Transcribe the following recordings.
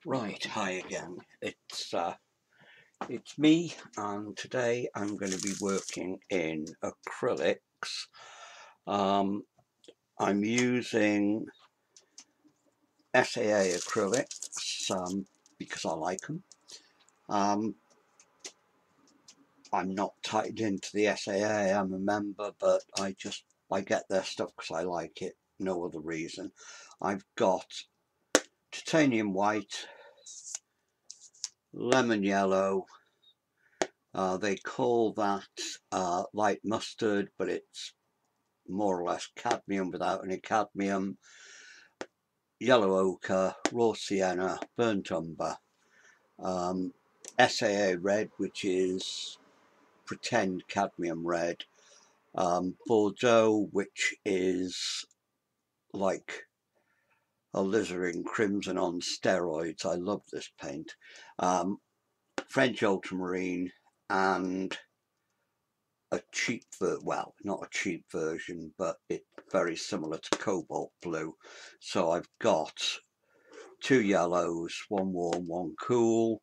Right, hi again. It's me, and today I'm going to be working in acrylics. Um, I'm using SAA acrylics because I like them. Um, I'm not tied into the SAA. I'm a member, but I get their stuff because I like it. No other reason. I've got titanium white, lemon yellow. They call that light mustard, but it's more or less cadmium without any cadmium, yellow ochre, raw sienna, burnt umber, SAA red, which is pretend cadmium red, Bordeaux, which is like alizarin crimson on steroids. I love this paint. French ultramarine, and a cheap, well, not a cheap version, but it's very similar to cobalt blue. So I've got two yellows, one warm, one cool,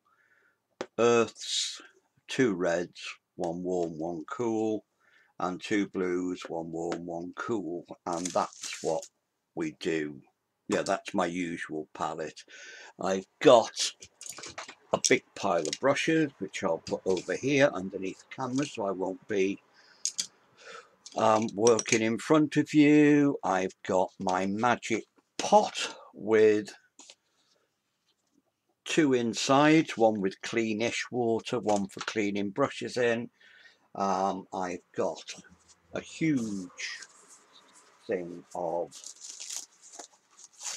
earths, two reds, one warm, one cool, and two blues, one warm, one cool, and that's what we do. Yeah, that's my usual palette. I've got a big pile of brushes, which I'll put over here underneath the camera so I won't be working in front of you. I've got my magic pot with two insides, one with cleanish water, one for cleaning brushes in. I've got a huge thing of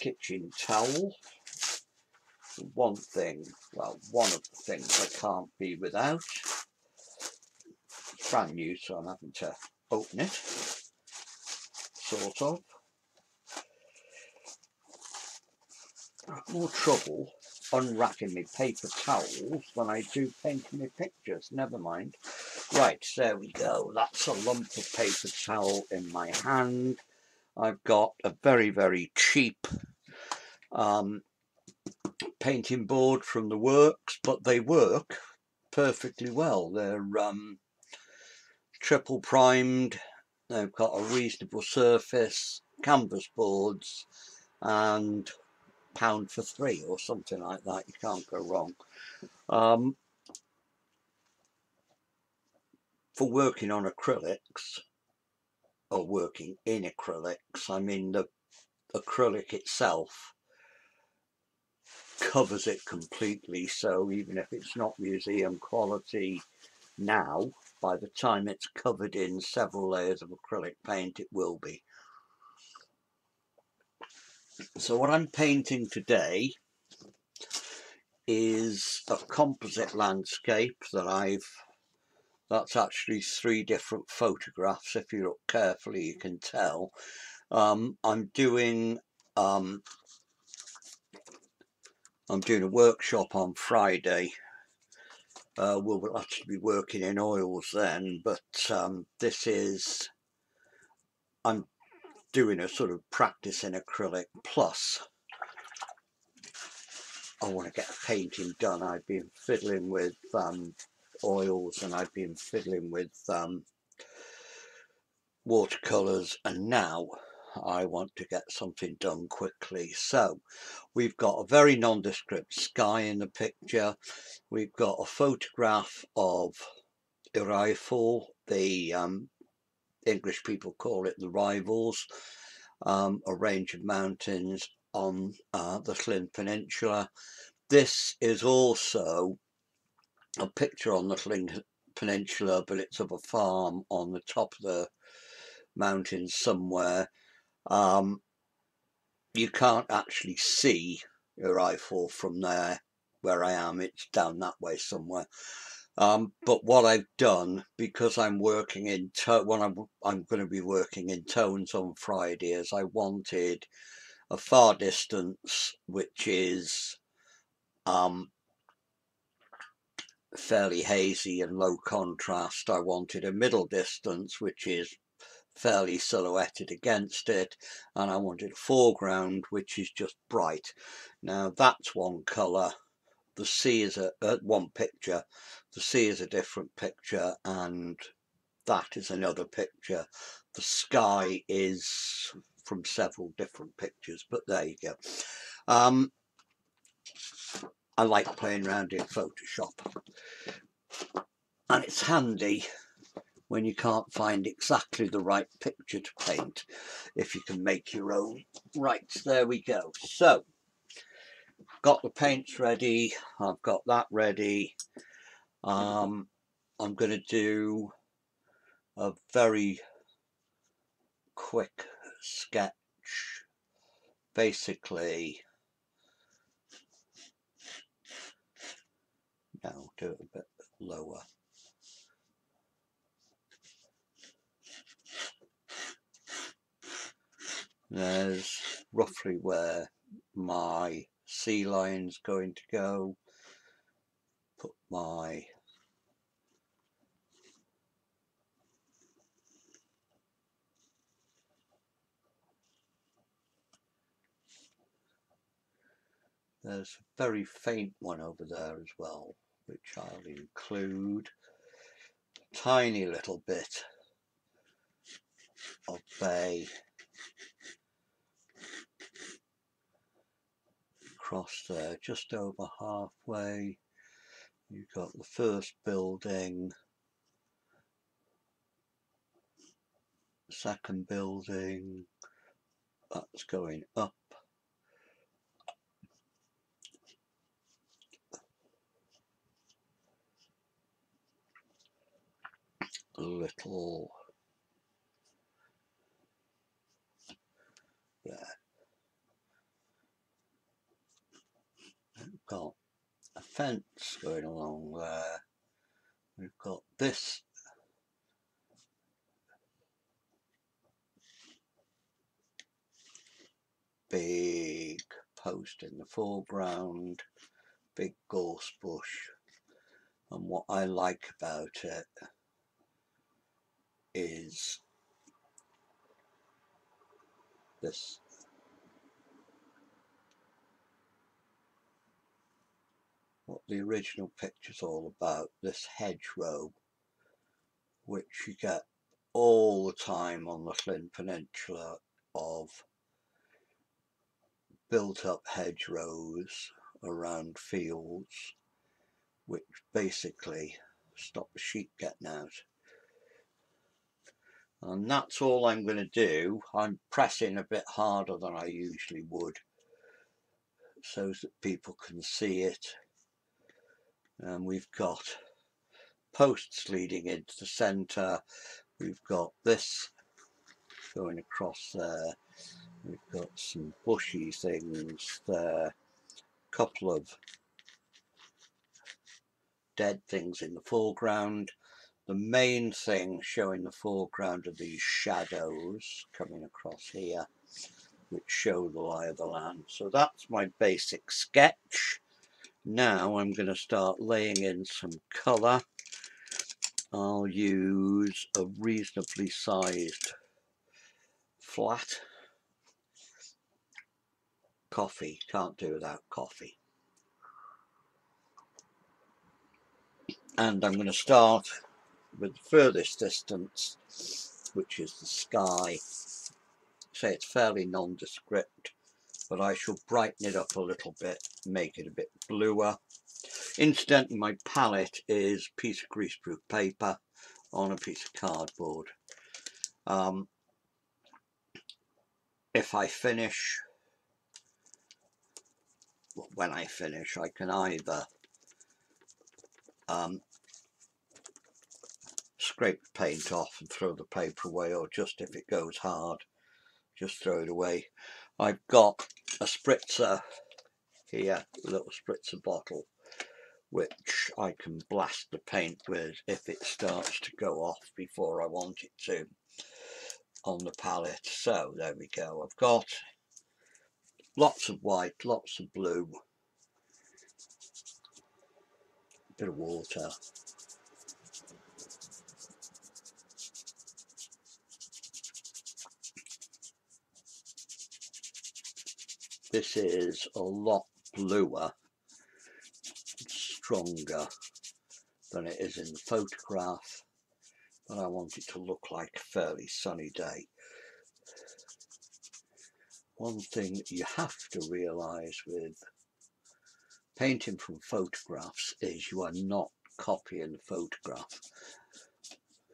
kitchen towel. One thing, well, one of the things I can't be without. It's brand new, so I'm having to open it, sort of. More trouble unwrapping my paper towels than I do painting my pictures. Never mind. Right, there we go. That's a lump of paper towel in my hand. I've got a very, very cheap painting board from the works, but they work perfectly well. They're triple primed. They've got a reasonable surface, canvas boards, and £1 for 3 or something like that. You can't go wrong. For working on acrylics, or working in acrylics, I mean the acrylic itself covers it completely, so even if it's not museum quality now, by the time it's covered in several layers of acrylic paint, it will be. So what I'm painting today is a composite landscape that's actually 3 different photographs. If you look carefully, you can tell. I'm doing a workshop on Friday. We'll actually be working in oils then, but I'm doing a sort of practice in acrylic, plus I want to get a painting done. I've been fiddling with oils, and I've been fiddling with watercolours, and now I want to get something done quickly. So we've got a very nondescript sky in the picture. We've got a photograph of Eiffel, the English people call it the Rivals, a range of mountains on the Llyn Peninsula. This is also a picture on the Llyn Peninsula, but it's of a farm on the top of the mountains somewhere. You can't actually see Eiffel from there where I am. It's down that way somewhere. But what I've done, because I'm working in I'm going to be working in tones on Friday, is I wanted a far distance which is fairly hazy and low contrast. I wanted a middle distance which is fairly silhouetted against it, and I wanted a foreground which is just bright. Now that's one colour, the sea is one picture, the sea is a different picture, and that is another picture. The sky is from several different pictures, but there you go. I like playing around in Photoshop, and it's handy when you can't find exactly the right picture to paint, if you can make your own. Right, there we go. So, got the paints ready, I've got that ready. I'm going to do a very quick sketch, basically. Now do it a bit lower. There's roughly where my sea line's going to go. Put my there's a very faint one over there as well, which I'll include. A tiny little bit of bay across there, just over halfway. You've got the first building, second building, that's going up. A little there. We've got a fence going along there. We've got this big post in the foreground, big gorse bush, and what I like about it is this what the original picture's all about, this hedgerow, which you get all the time on the Flint Peninsula, of built up hedgerows around fields, which basically stop the sheep getting out. And that's all I'm going to do. I'm pressing a bit harder than I usually would so that people can see it. And we've got posts leading into the centre. We've got this going across there. We've got some bushy things there. A couple of dead things in the foreground. The main thing showing the foreground are these shadows coming across here, which show the lie of the land. So that's my basic sketch. Now I'm going to start laying in some colour. I'll use a reasonably sized flat. Coffee, can't do without coffee. And I'm going to start with the furthest distance, which is the sky. Say it's fairly nondescript, but I shall brighten it up a little bit, make it a bit bluer. Incidentally, my palette is a piece of greaseproof paper on a piece of cardboard. If I finish, when I finish, I can either scrape the paint off and throw the paper away, or just if it goes hard, just throw it away. I've got a spritzer here, a little spritzer bottle, which I can blast the paint with if it starts to go off before I want it to on the palette. So there we go. I've got lots of white, lots of blue, a bit of water. this is a lot bluer, stronger than it is in the photograph, but I want it to look like a fairly sunny day. One thing that you have to realise with painting from photographs is you are not copying the photograph.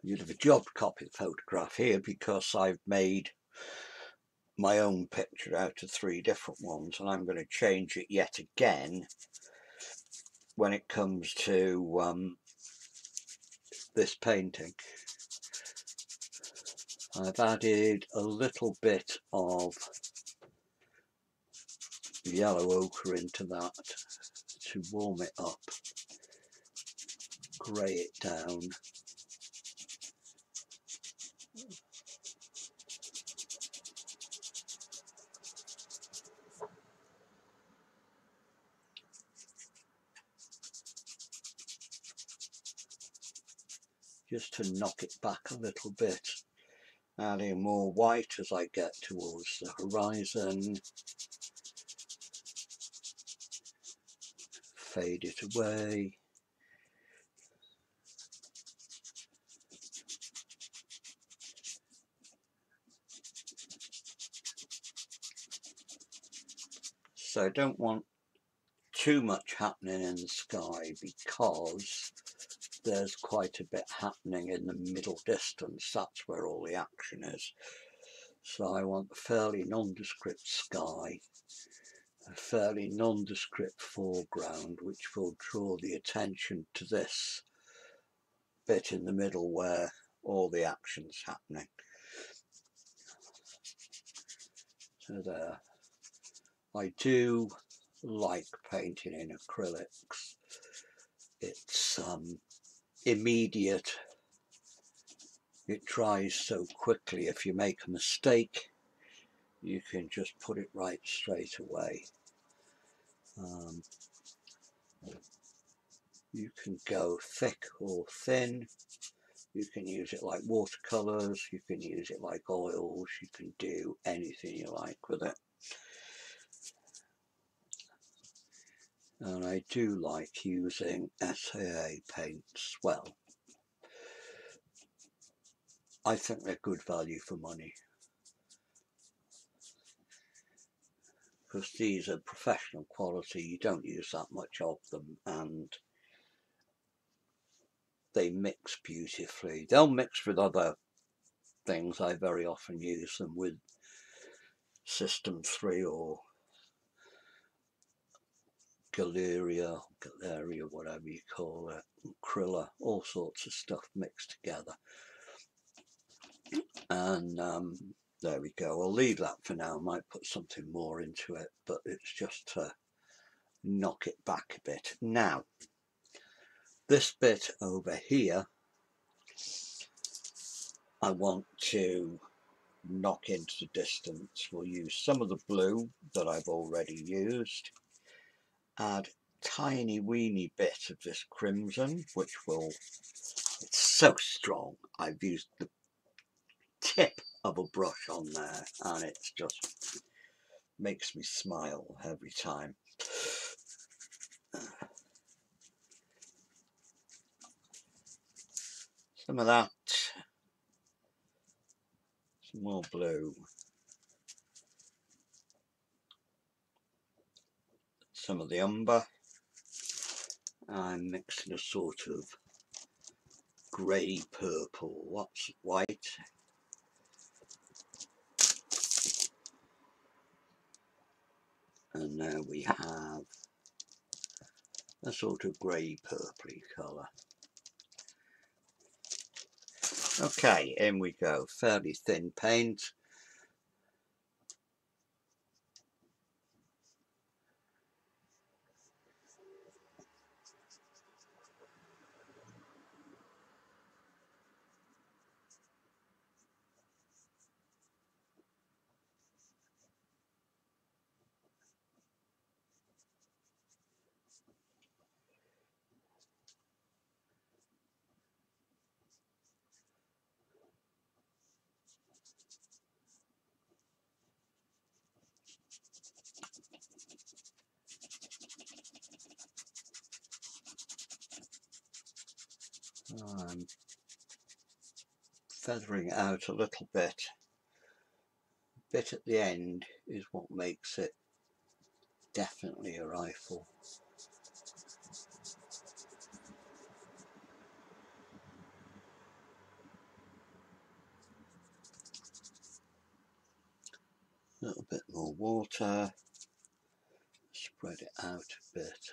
You'd have a job to copy the photograph here because I've made my own picture out of 3 different ones, and I'm going to change it yet again when it comes to this painting. I've added a little bit of yellow ochre into that to warm it up, grey it down. Just to knock it back a little bit, adding more white as I get towards the horizon. Fade it away. So I don't want too much happening in the sky because there's quite a bit happening in the middle distance. That's where all the action is. So I want a fairly nondescript sky, a fairly nondescript foreground, which will draw the attention to this bit in the middle where all the action's happening. So there. I do like painting in acrylics. It's immediate. It dries so quickly. If you make a mistake, you can just put it right straight away. You can go thick or thin. You can use it like watercolours. You can use it like oils. You can do anything you like with it. And I do like using SAA paints. Well, I think they're good value for money, because these are professional quality. You don't use that much of them, and they mix beautifully. They'll mix with other things. I very often use them with System 3 or Galeria, whatever you call it, Krilla, all sorts of stuff mixed together. And there we go. I'll leave that for now. I might put something more into it, but it's just to knock it back a bit. Now, this bit over here, I want to knock into the distance. We'll use some of the blue that I've already used, add tiny weeny bit of this crimson, which will, it's so strong. I've used the tip of a brush on there and it's just makes me smile every time. Some of that, some more blue, some of the umber. I'm mixing a sort of grey purple. What's white? And now we have a sort of grey purpley colour. Okay, in we go. Fairly thin paint. I'm feathering out a little bit. Bit at the end is what makes it definitely a rifle. A little bit more water, spread it out a bit,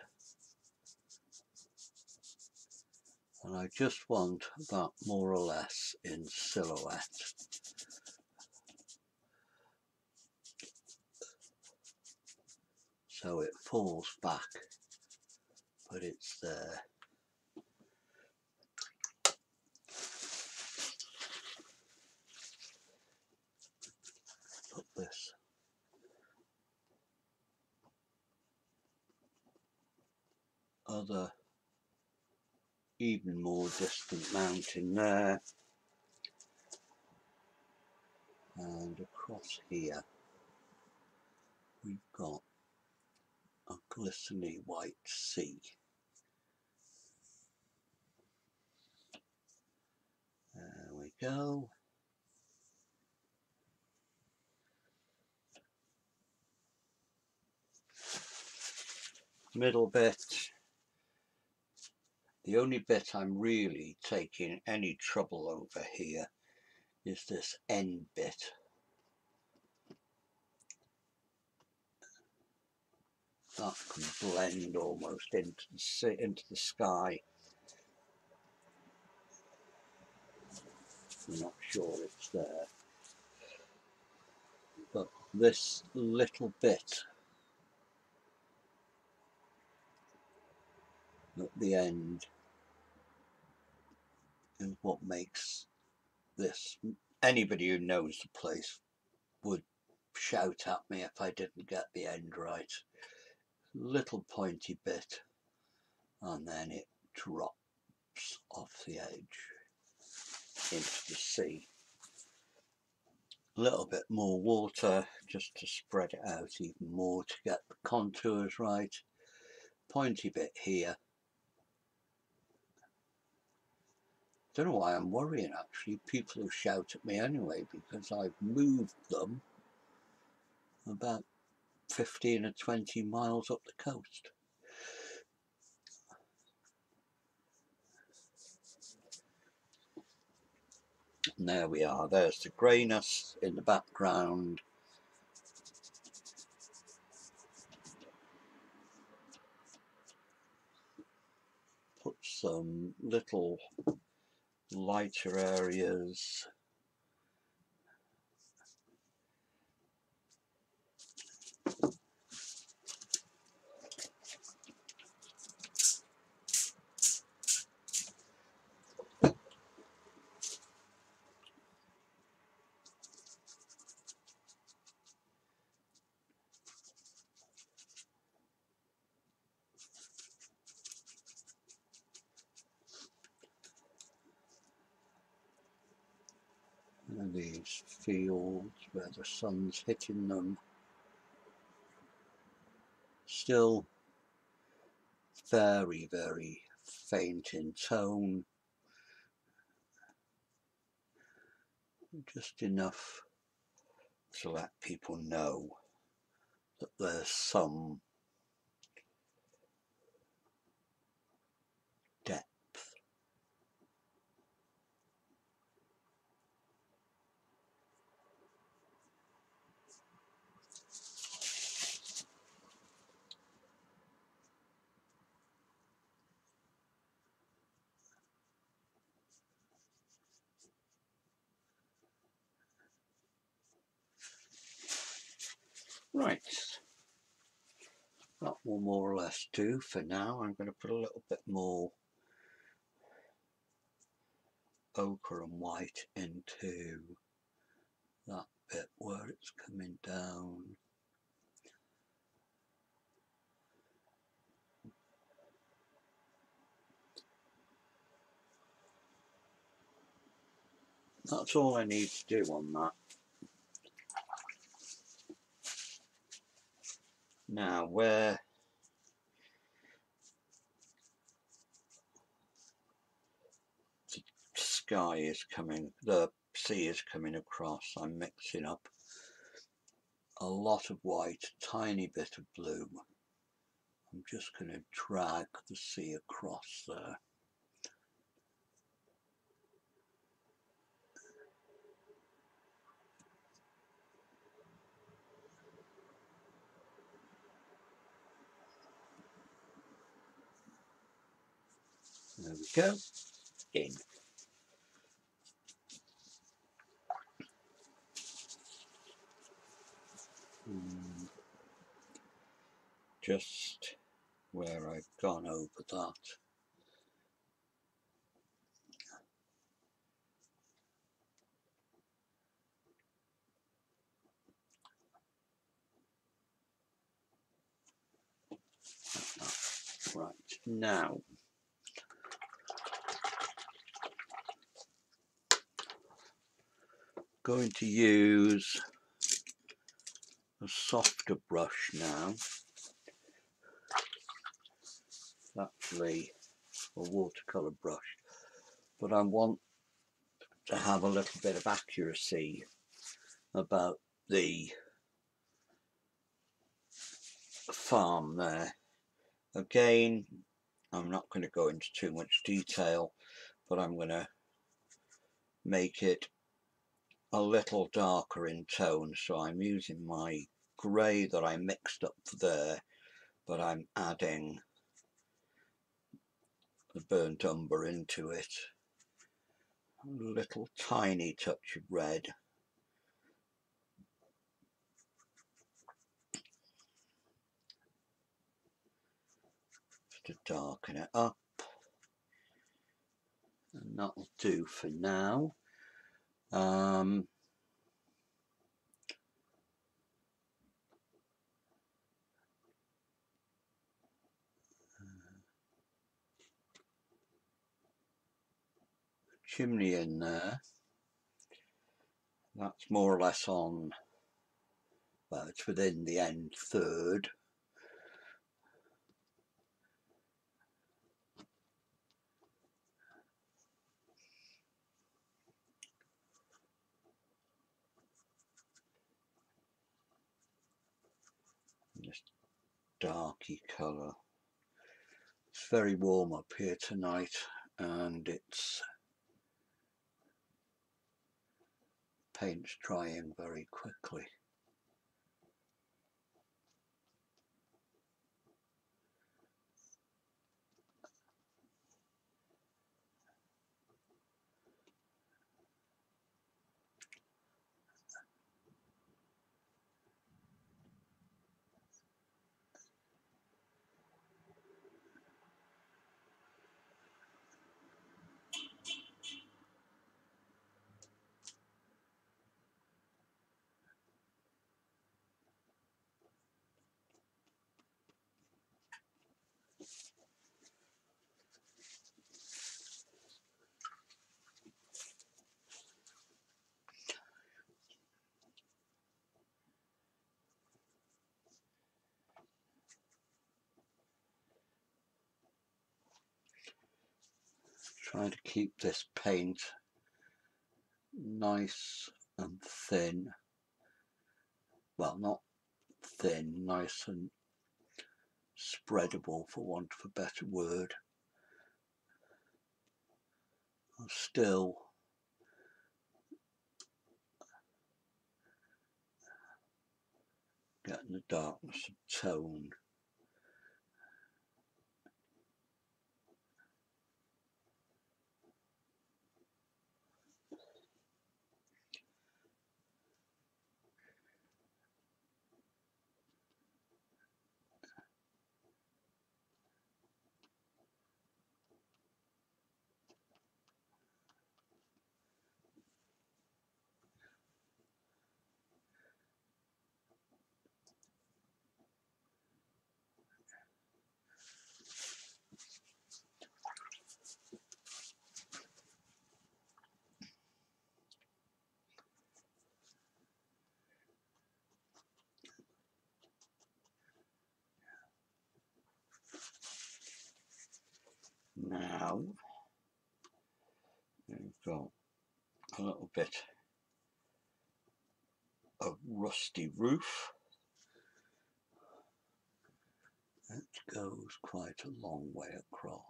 and I just want that more or less in silhouette. So it falls back, but it's there. Put this other even more distant mountain there, and across here we've got a glistening white sea. There we go. Middle bit. The only bit I'm really taking any trouble over here is this end bit. That can blend almost into the sky. I'm not sure it's there, but this little bit at the end is what makes this. Anybody who knows the place would shout at me if I didn't get the end right. Little pointy bit, and then it drops off the edge into the sea. A little bit more water just to spread it out even more to get the contours right. Pointy bit here. Don't know why I'm worrying actually. People will shout at me anyway because I've moved them about 15 or 20 miles up the coast. And there we are. There's the greyness in the background. Put some little lighter areas. And these fields where the sun's hitting them. Still very, very faint in tone. Just enough to let people know that there's some depth. Right, that will more or less do for now. I'm going to put a little bit more ochre and white into that bit where it's coming down. That's all I need to do on that. Now where sky is coming, the sea is coming across. I'm mixing up a lot of white, a tiny bit of blue. I'm just going to drag the sea across there. There we go. In. Just where I've gone over that. Right, now going to use a softer brush now. It's actually a watercolour brush, but I want to have a little bit of accuracy about the farm there. Again, I'm not going to go into too much detail, but I'm going to make it a little darker in tone. So I'm using my grey that I mixed up there, but I'm adding the burnt umber into it. A little tiny touch of red. To darken it up, and that'll do for now. Chimney in there, that's more or less on, well, it's within the end third. This darky colour. It's very warm up here tonight, and it's paint's drying very quickly. Trying to keep this paint nice and thin. Well, not thin, nice and spreadable, for want of a better word. I'm still getting the darkness of tone. Now, got a little bit of rusty roof. It goes quite a long way across.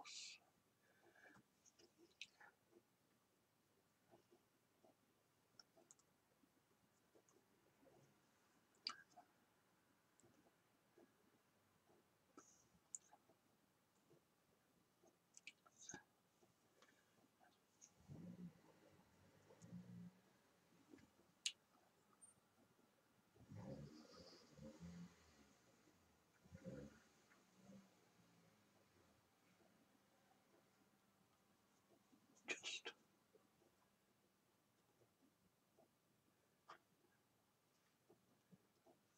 Just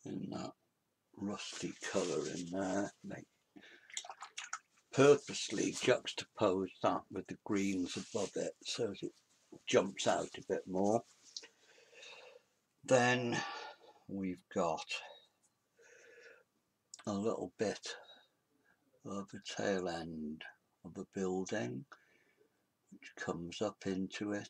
in that rusty colour in there, purposely juxtapose that with the greens above it so that it jumps out a bit more. Then we've got a little bit of the tail end of a building which comes up into it.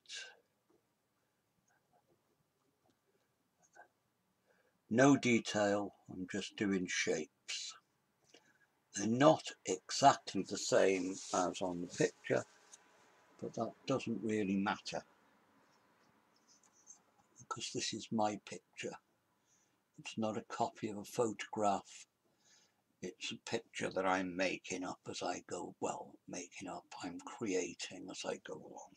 No detail, I'm just doing shapes. They're not exactly the same as on the picture, but that doesn't really matter because this is my picture. It's not a copy of a photograph. It's a picture that I'm making up as I go, well, I'm creating as I go along.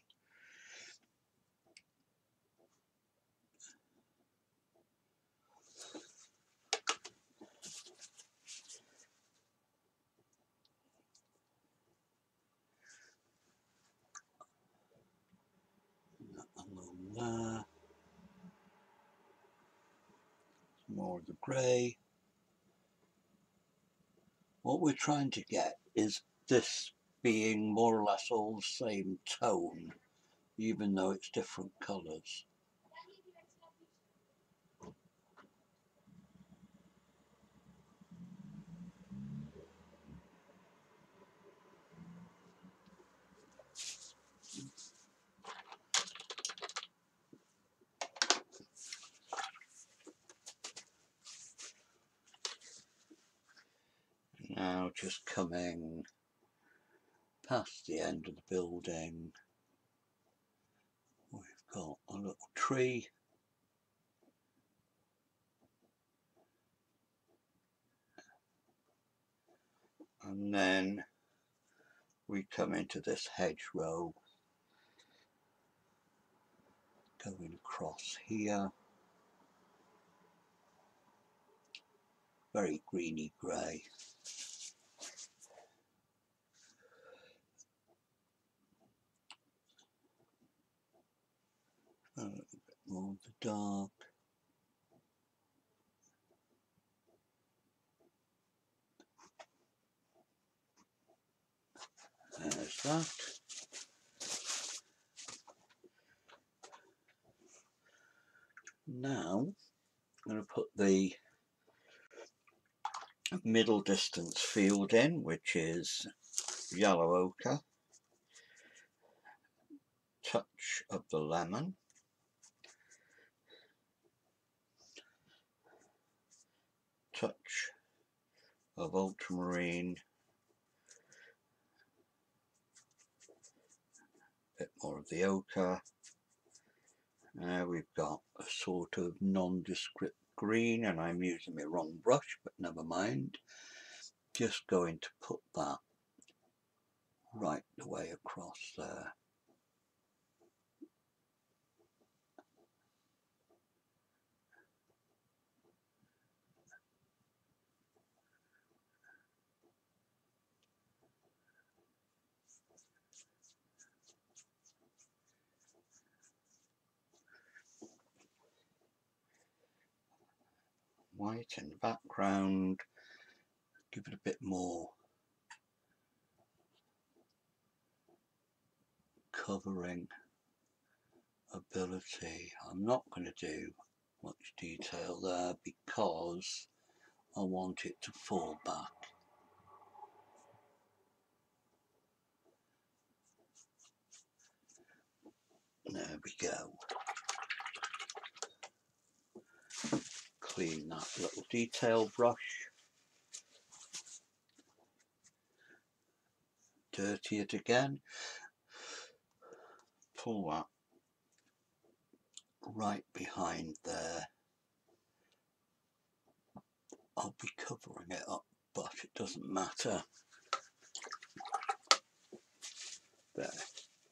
Along there. More of the grey. What we're trying to get is this being more or less all the same tone, even though it's different colours. Now just coming past the end of the building, we've got a little tree. And then we come into this hedgerow going across here. Very greeny grey. A little bit more of the dark. There's that. Now I'm going to put the middle distance field in, which is yellow ochre, touch of the lemon, touch of ultramarine, a bit more of the ochre. Now we've got a sort of nondescript green, and I'm using my wrong brush, but never mind. Just going to put that right the way across there. White in the background, give it a bit more covering ability. I'm not going to do much detail there because I want it to fall back. There we go. Clean that little detail brush. Dirty it again. Pull that right behind there. I'll be covering it up, but it doesn't matter. There,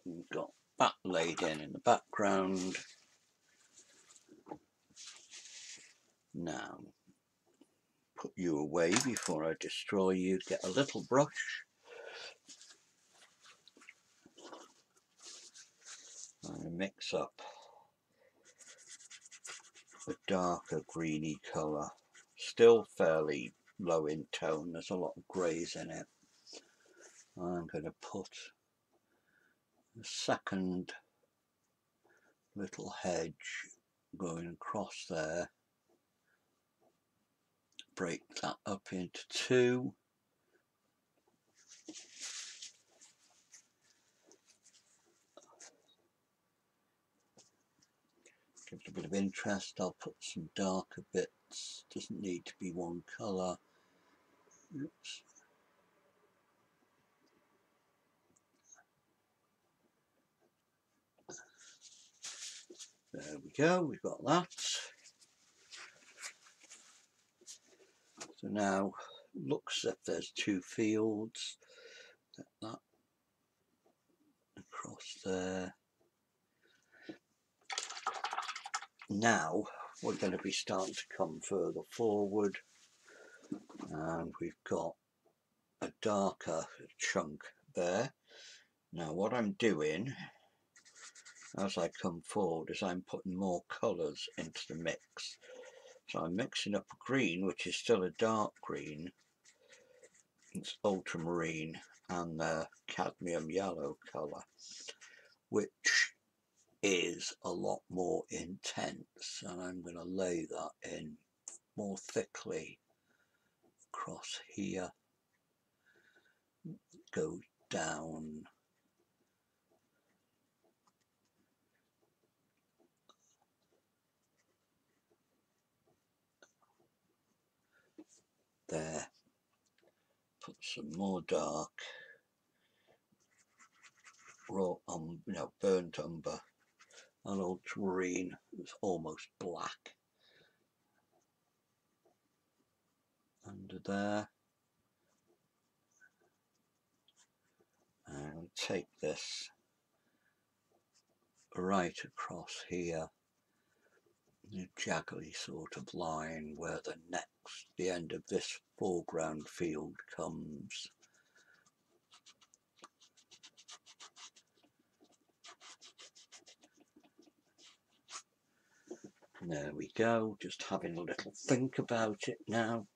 we've got that laid in the background. Now, put you away before I destroy you. Get a little brush. And mix up a darker greeny colour. Still fairly low in tone. There's a lot of greys in it. I'm going to put a second little hedge going across there. Break that up into two. Give it a bit of interest. I'll put some darker bits. Doesn't need to be one colour. Oops. There we go, we've got that. So now, looks as if there's two fields. Get that across there. Now, we're going to be starting to come further forward. And we've got a darker chunk there. Now, what I'm doing as I come forward is I'm putting more colours into the mix. So I'm mixing up a green, which is still a dark green. It's ultramarine, and the cadmium yellow colour, which is a lot more intense. And I'm going to lay that in more thickly across here. Go down. There. Put some more dark raw burnt umber and ultramarine. It's almost black under there. And take this right across here, a jaggly sort of line where the end of this foreground field comes. There we go, just having a little think about it now.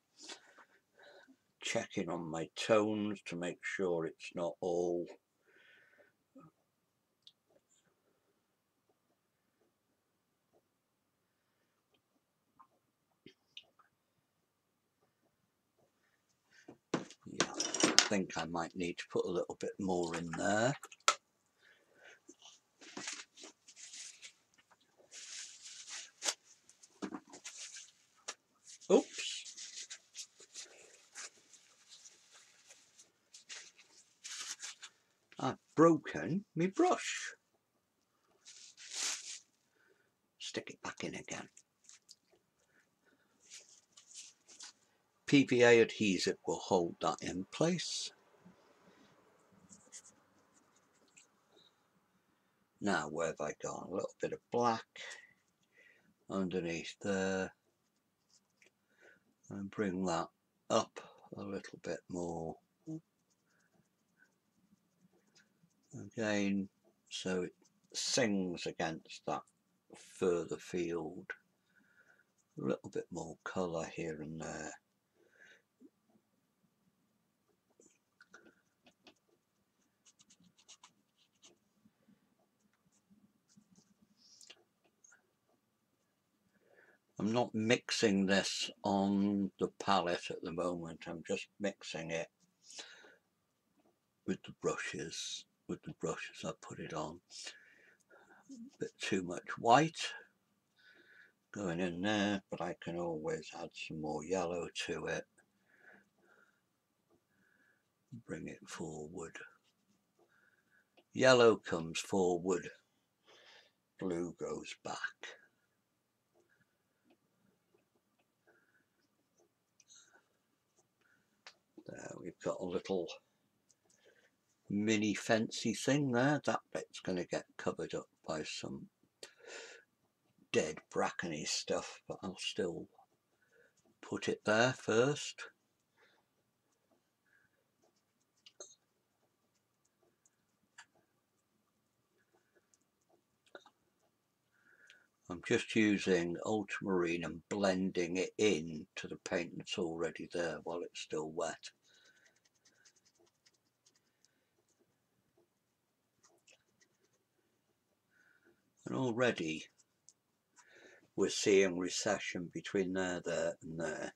Checking on my tones to make sure it's not all I think I might need to put a little bit more in there. Oops. I've broken my brush. Stick it back in again. PVA adhesive will hold that in place. Now, where have I gone? A little bit of black underneath there, and bring that up a little bit more. Again, so it sings against that further field. A little bit more colour here and there. I'm not mixing this on the palette at the moment, I'm just mixing it with the brushes I put it on. A bit too much white going in there, but I can always add some more yellow to it. Bring it forward. Yellow comes forward, blue goes back. There, we've got a little mini fancy thing there. That bit's going to get covered up by some dead brackeny stuff, but I'll still put it there first. I'm just using ultramarine and blending it in to the paint that's already there while it's still wet. And already we're seeing recession between there and there.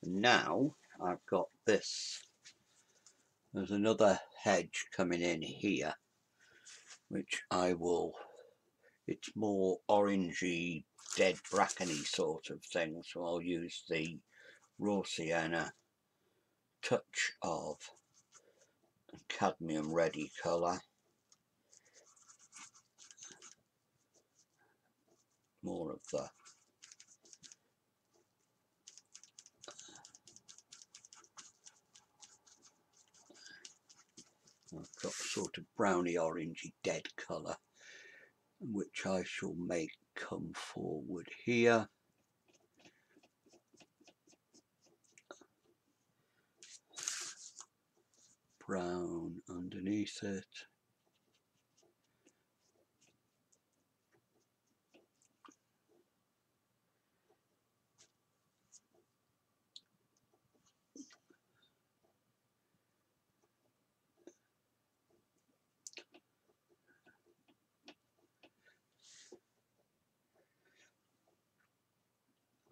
And now I've got this. There's another hedge coming in here, which I will, it's more orangey, dead brackeny sort of thing, so I'll use the raw sienna, touch of cadmium ready colour, more of the I've got sort of browny orangey dead colour, which I shall make come forward here. Brown underneath it.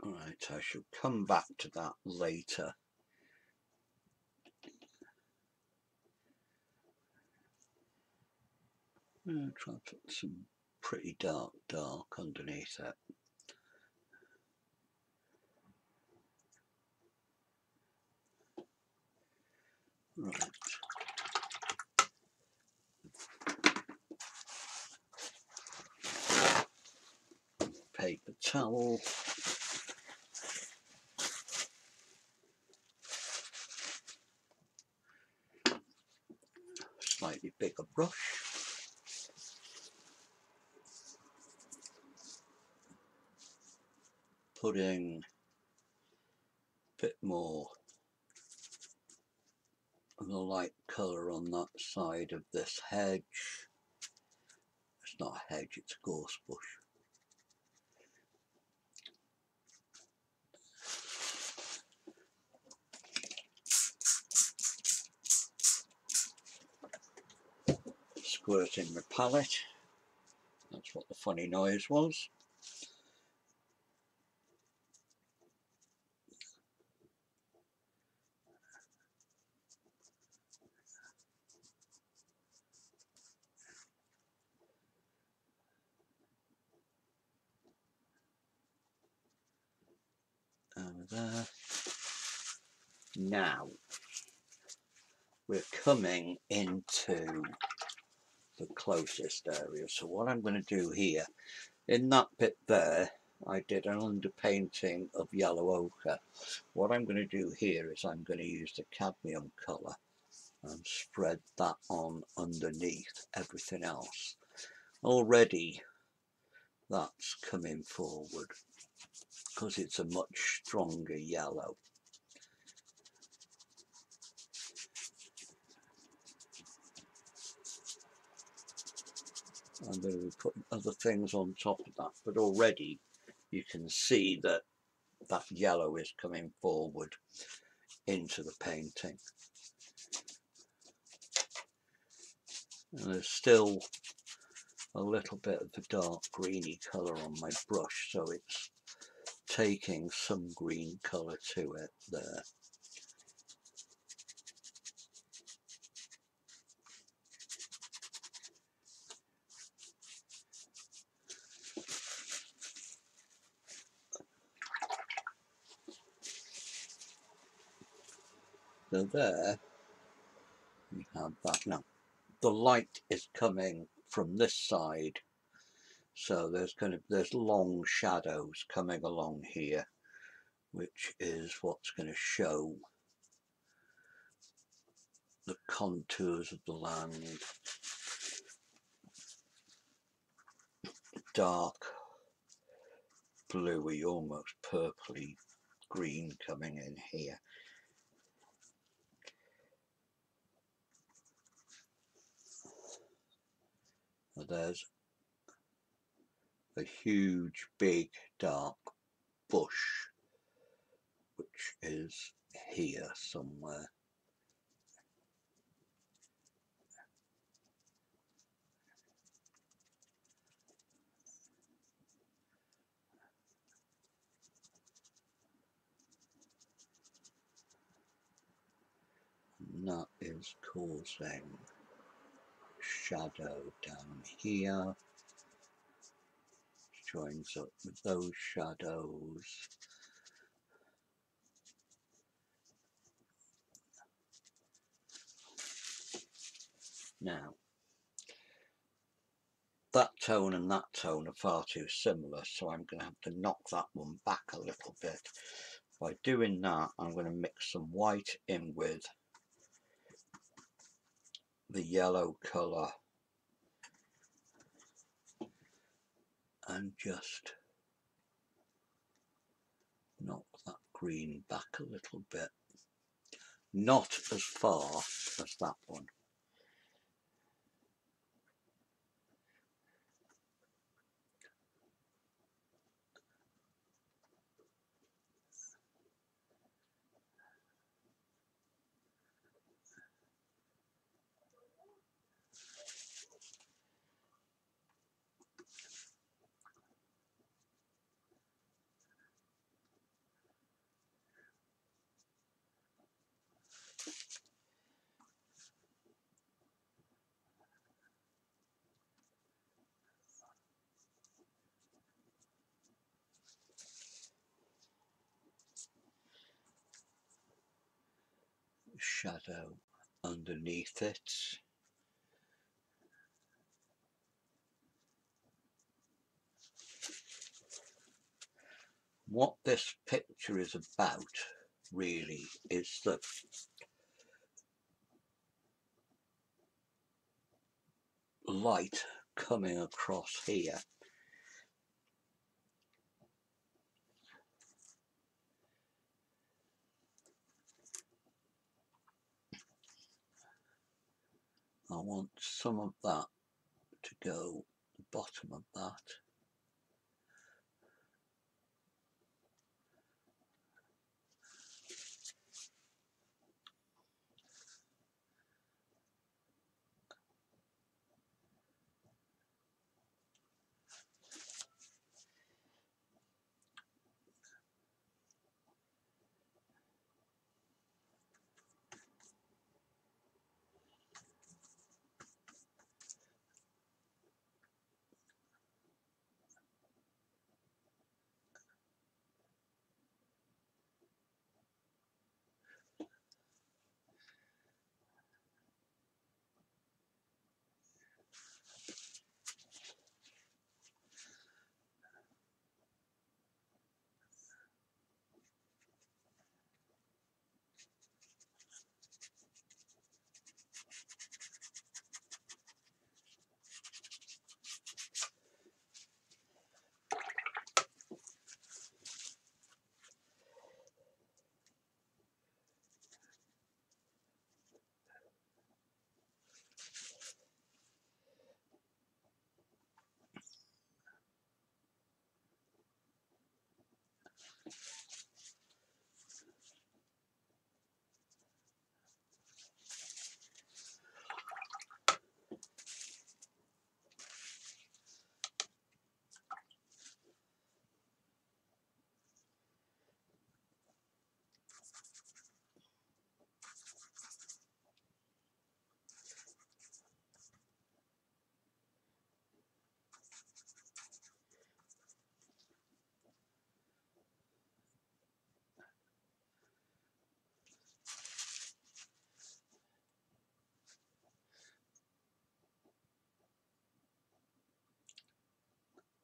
Right, I shall come back to that later. I'll try to put some pretty dark underneath it. Right. Paper towel. Slightly bigger brush. Putting a bit more of the light colour on that side of this hedge. It's not a hedge, it's a gorse bush. Squirting the palette. That's what the funny noise was. Over there. Now we're coming into the closest area. So what I'm going to do here, in that bit there, I did an underpainting of yellow ochre. What I'm going to do here is I'm going to use the cadmium colour and spread that on underneath everything else. Already that's coming forward because it's a much stronger yellow. I'm going to be putting other things on top of that, but already you can see that that yellow is coming forward into the painting. And there's still a little bit of the dark greeny colour on my brush, so it's taking some green colour to it there. So there we have that. Now the light is coming from this side, so there's long shadows coming along here, which is what's going to show the contours of the land. Dark bluey, almost purpley green coming in here. And there's a huge big dark bush which is here somewhere. And that is causing shadow down here. Joins up with those shadows. Now, that tone and that tone are far too similar, so I'm going to have to knock that one back a little bit. By doing that, I'm going to mix some white in with the yellow colour and just knock that green back a little bit. Not as far as that one. Shadow underneath it. What this picture is about really is that light coming across here I want some of that to go the bottom of that.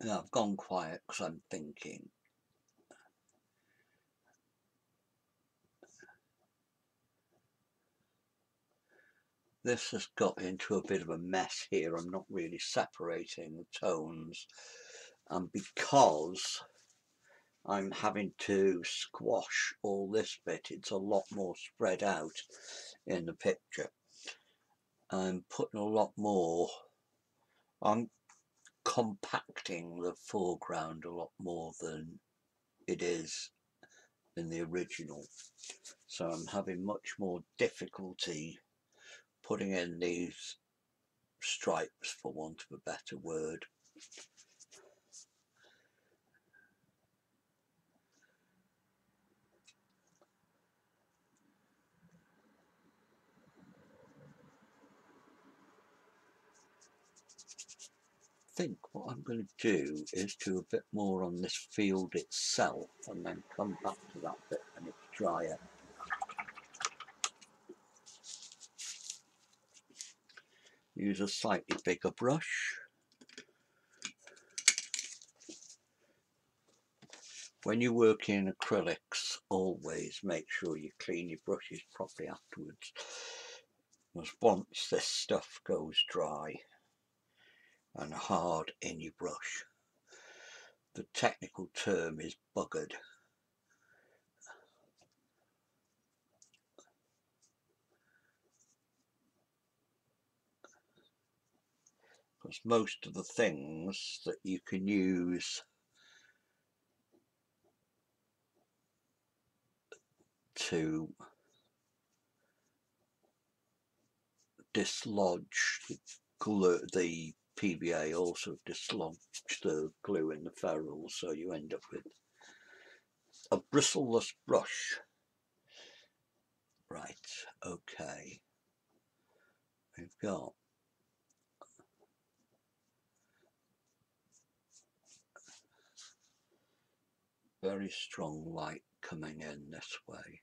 Now I've gone quiet because I'm thinking. This has got into a bit of a mess here. I'm not really separating the tones, and because I'm having to squash all this bit, it's a lot more spread out in the picture. I'm putting a lot more, I'm compacting the foreground a lot more than it is in the original, so I'm having much more difficulty putting in these stripes, for want of a better word. I think what I'm going to do is do a bit more on this field itself and then come back to that bit when it's drier. Use a slightly bigger brush. When you work in acrylics, always make sure you clean your brushes properly afterwards, because once this stuff goes dry and hard in your brush, the technical term is buggered. Because most of the things that you can use to dislodge the PVA also dislodge the glue in the ferrules, so you end up with a bristleless brush. Right, okay, we've got very strong light coming in this way.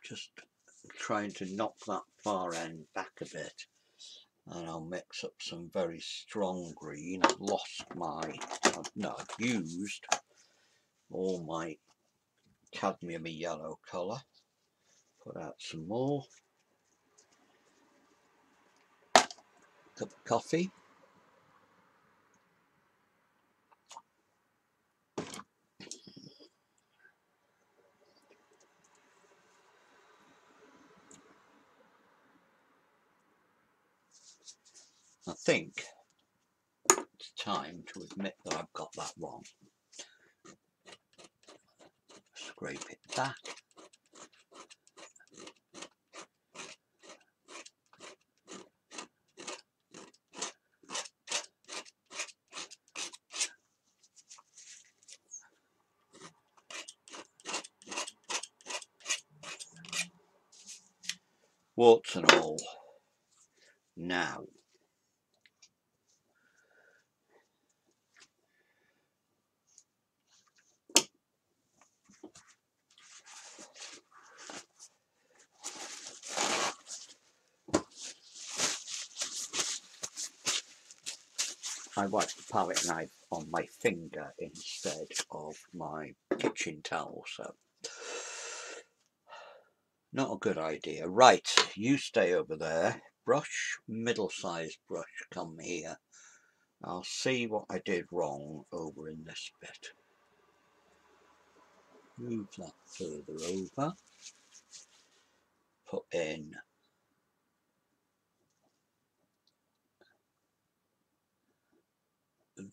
Just trying to knock that far end back a bit, and I'll mix up some very strong green. I've lost my, no, I've used all my cadmium yellow colour. Put out some more. Cup of coffee. I think it's time to admit that I've got that wrong. Scrape it back. Warts and all. Now, I wiped the palette knife on my finger instead of my kitchen towel, so not a good idea. Right, you stay over there. Brush, middle-sized brush, come here. I'll see what I did wrong over in this bit. Move that further over. Put in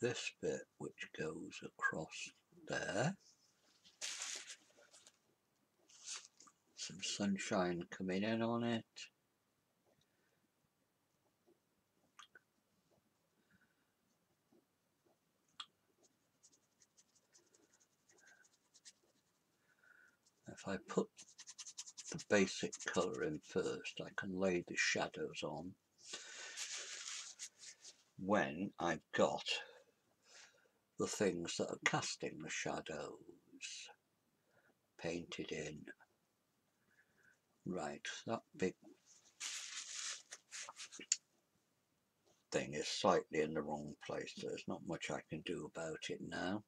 this bit which goes across there. Some sunshine coming in on it. If I put the basic colour in first, I can lay the shadows on when I've got the things that are casting the shadows painted in. Right, that big thing is slightly in the wrong place. There's not much I can do about it now.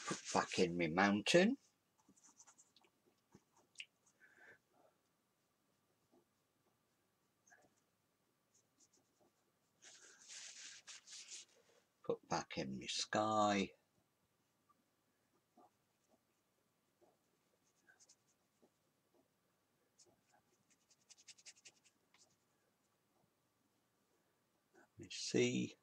Put back in my mountain. Put back in my sky. Let me see.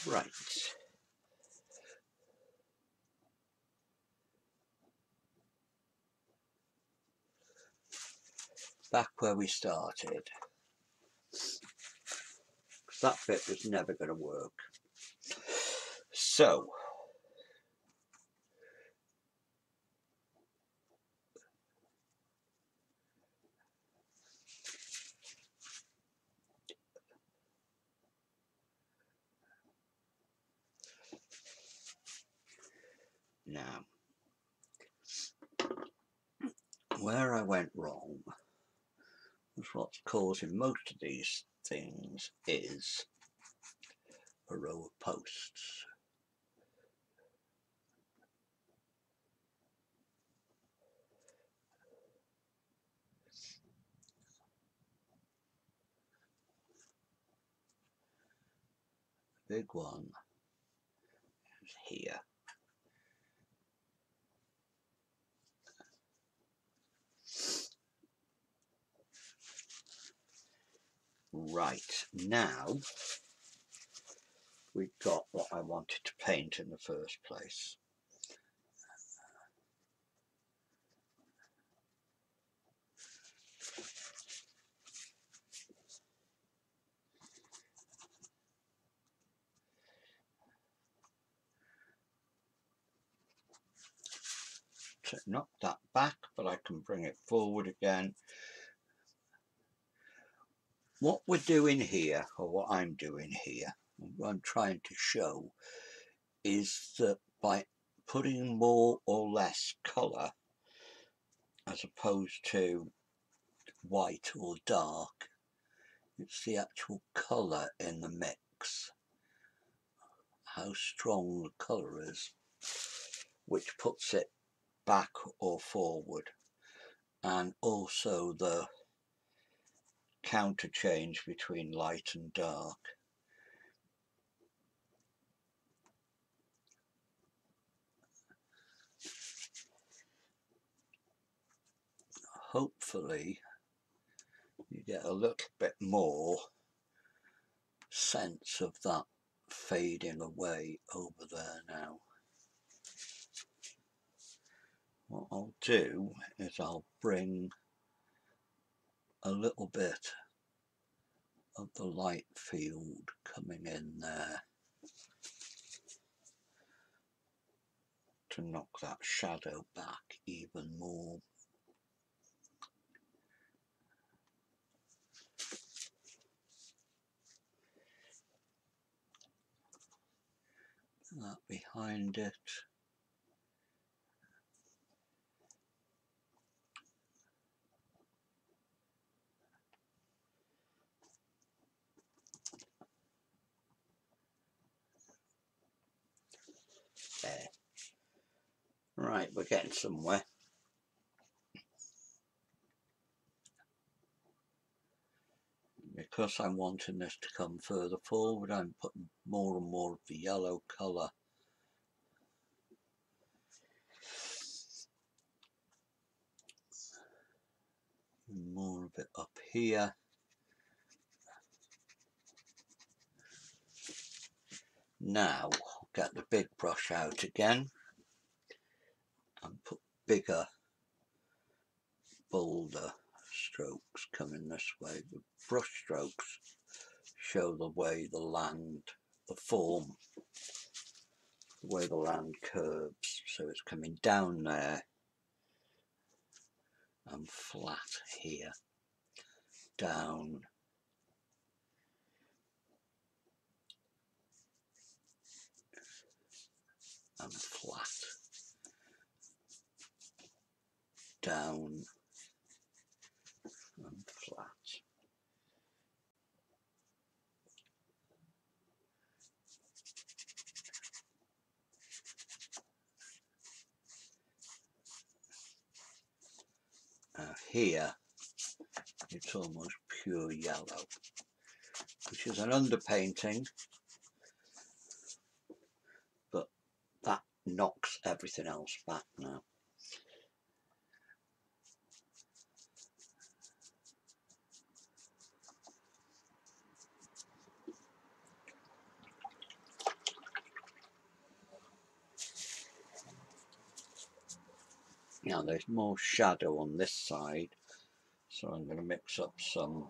Right. Back where we started. That bit was never going to work. So, now, where I went wrong was what's causing most of these things is a row of posts. The big one is here. Right, now we've got what I wanted to paint in the first place. So knock that back, but I can bring it forward again. What we're doing here, or what I'm doing here, what I'm trying to show, is that by putting more or less colour, as opposed to white or dark, it's the actual colour in the mix, how strong the colour is, which puts it back or forward, and also the counter change between light and dark. Hopefully you get a little bit more sense of that fading away over there now. what I'll do is I'll bring a little bit of the light field coming in there to knock that shadow back even more. That behind it. There. Right, we're getting somewhere. Because I'm wanting this to come further forward, I'm putting more and more of the yellow colour and more of it up here. Now get the big brush out again and put bigger, bolder strokes coming this way. The brush strokes show the way the land, the form, the way the land curves. So it's coming down there and flat here, down and flat, down and flat. Here it's almost pure yellow, which is an underpainting, but that knocks everything else back now. Now there's more shadow on this side, so I'm going to mix up some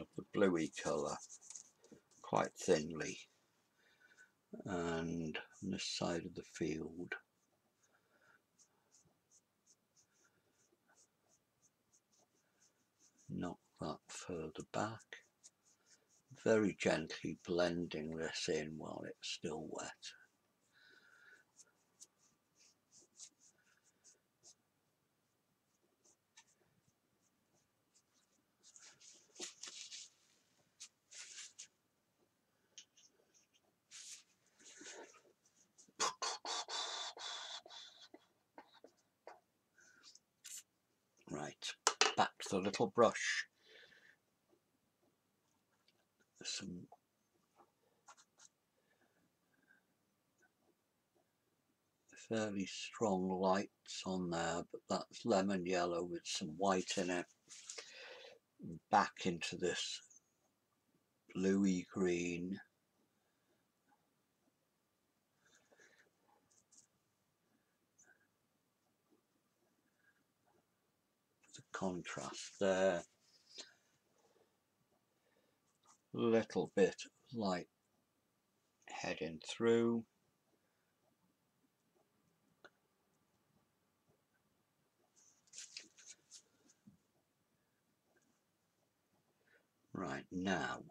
of the bluey colour quite thinly, and on this side of the field knock that further back, very gently blending this in while it's still wet. Right, back to the little brush. Some fairly strong lights on there, but that's lemon yellow with some white in it. Back into this bluey green. The contrast there. Little bit of light heading through. Right, now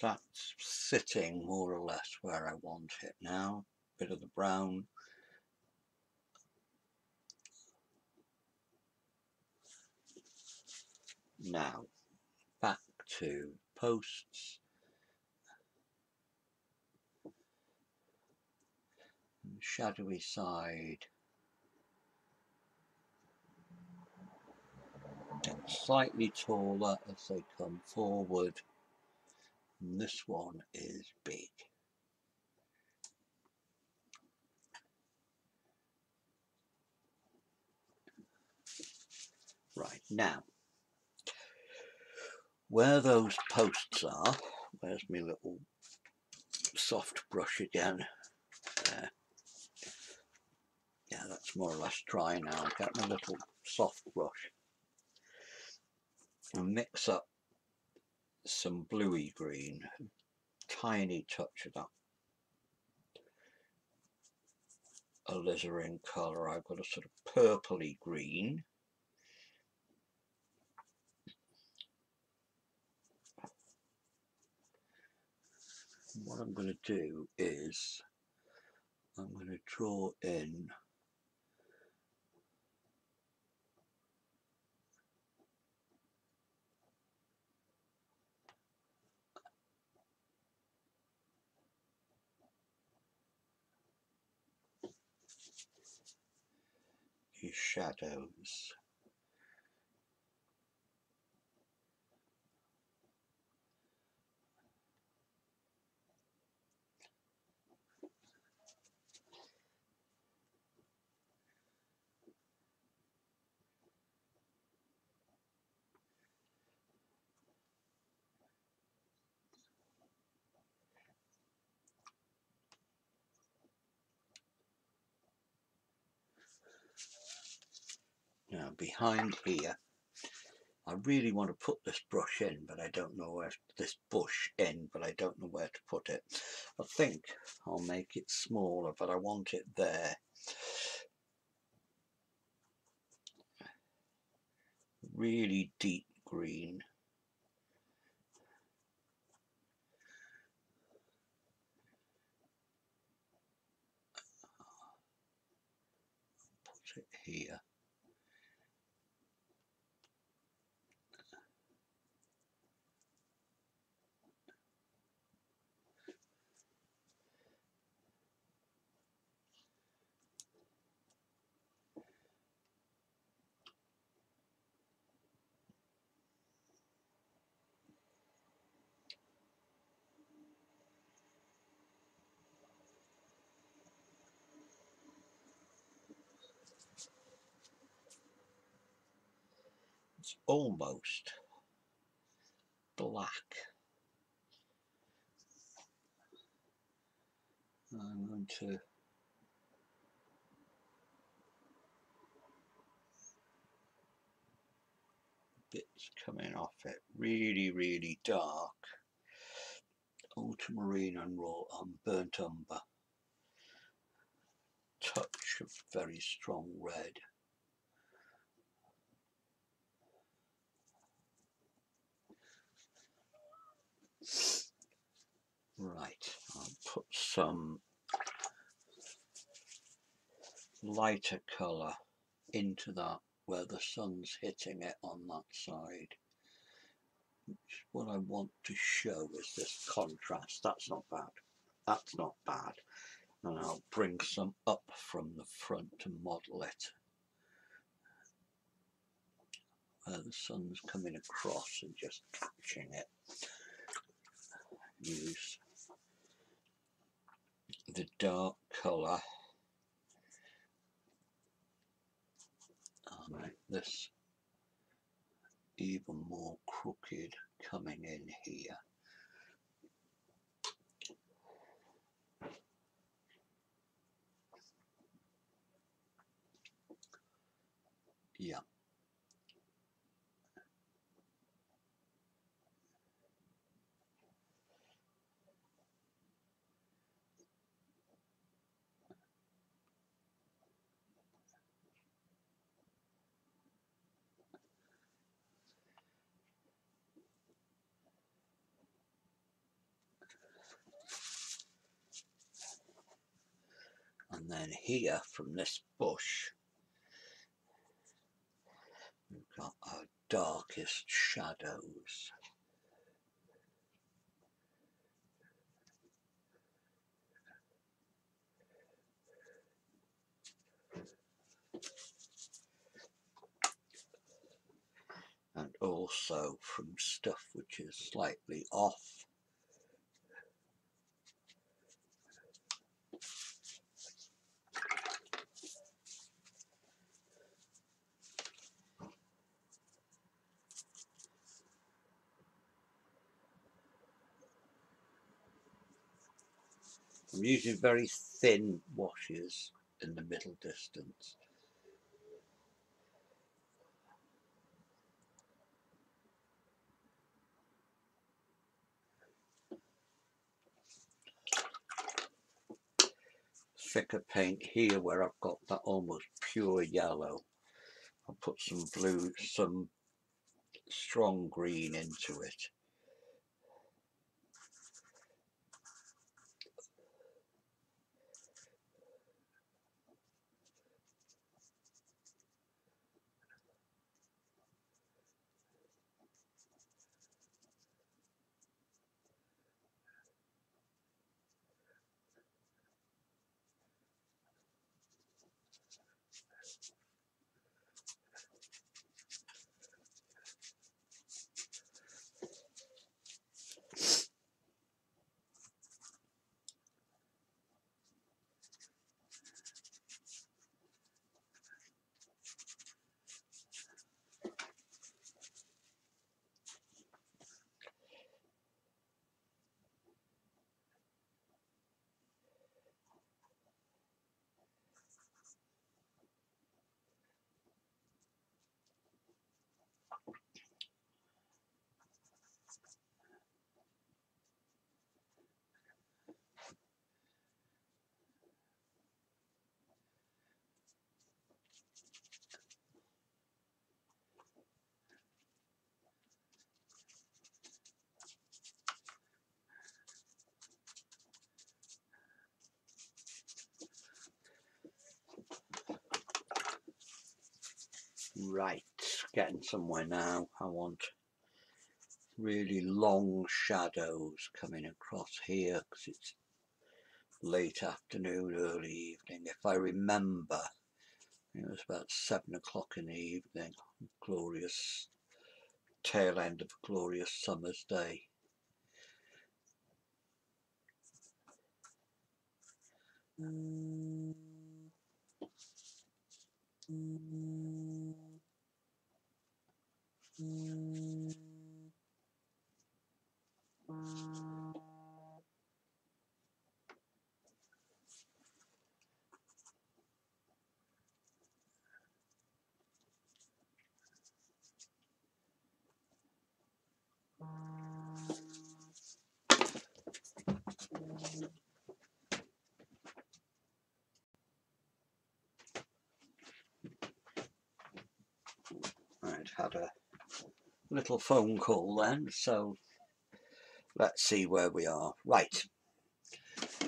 that's sitting more or less where I want it now. Bit of the brown. Now back to posts. And shadowy side. Get slightly taller as they come forward. And this one is big. Right, now where those posts are, where's my little soft brush again? There. Yeah, that's more or less dry now. I'll get my little soft brush and mix up some bluey green, tiny touch of that alizarin colour. I've got a sort of purpley green. What I'm going to do is I'm going to draw in these shadows. Now behind here, I really want to put this brush in, but I don't know where, this bush in, but I don't know where to put it. I think I'll make it smaller, but I want it there. Really deep green. Put it here. It's almost black. I'm going to bits coming off it, really dark ultramarine and raw burnt umber, touch of very strong red. Right, I'll put some lighter colour into that where the sun's hitting it on that side. What I want to show is this contrast. That's not bad. That's not bad. And I'll bring some up from the front to model it, where the sun's coming across and just catching it. Use the dark colour and make this even more crooked coming in here. Yeah. And then here from this bush, we've got our darkest shadows. And also from stuff which is slightly off. I'm using very thin washes in the middle distance. Thicker paint here where I've got that almost pure yellow. I'll put some blue, some strong green into it. Right, getting somewhere now. I want really long shadows coming across here because it's late afternoon, early evening. If I remember, it was about 7 o'clock in the evening. Glorious tail end of a glorious summer's day. I'd had a little phone call then, so let's see where we are. Right,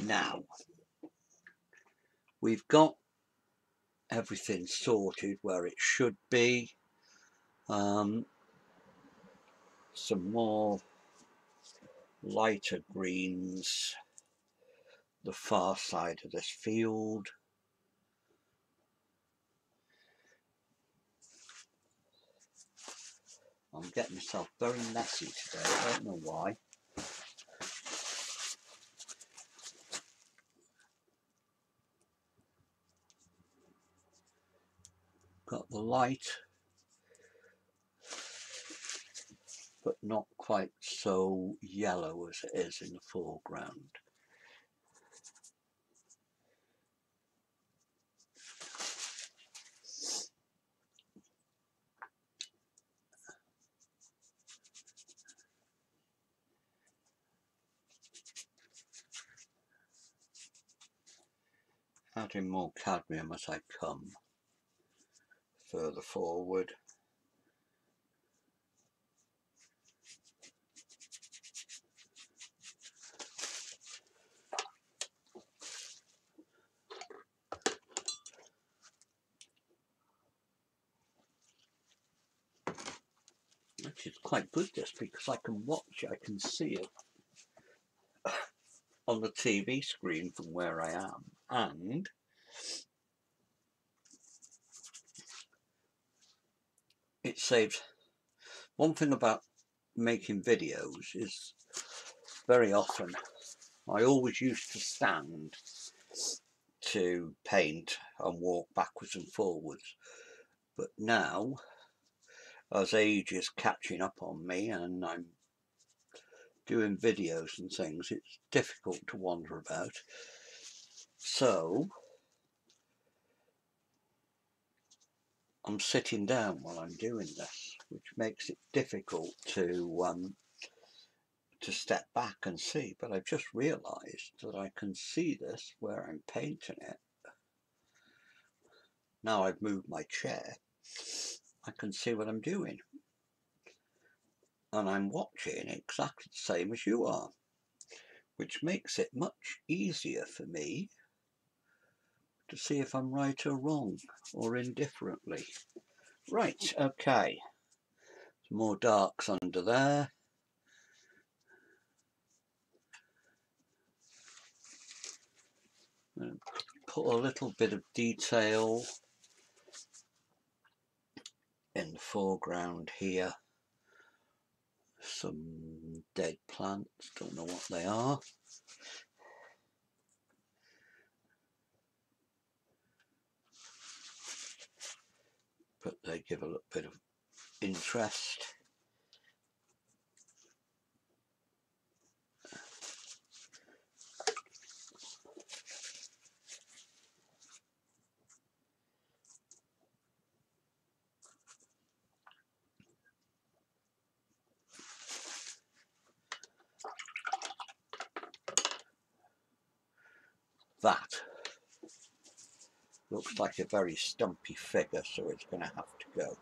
now we've got everything sorted where it should be. Some more lighter greens, the far side of this field. I'm getting myself very messy today, I don't know why. Got the light, but not quite so yellow as it is in the foreground. Adding more cadmium as I come further forward. Which is quite good, this, because I can watch it, I can see it on the TV screen from where I am, and it saves. One thing about making videos is very often I always used to stand to paint and walk backwards and forwards, but now as age is catching up on me and I'm doing videos and things, it's difficult to wander about. So I'm sitting down while I'm doing this, which makes it difficult to step back and see, but I've just realised that I can see this where I'm painting it. Now I've moved my chair, I can see what I'm doing, and I'm watching exactly the same as you are, which makes it much easier for me to see if I'm right or wrong or indifferently. Right, okay, some more darks under there. Put a little bit of detail in the foreground here. Some dead plants, don't know what they are. But they give a little bit of interest. That looks like a very stumpy figure, so it's going to have to go.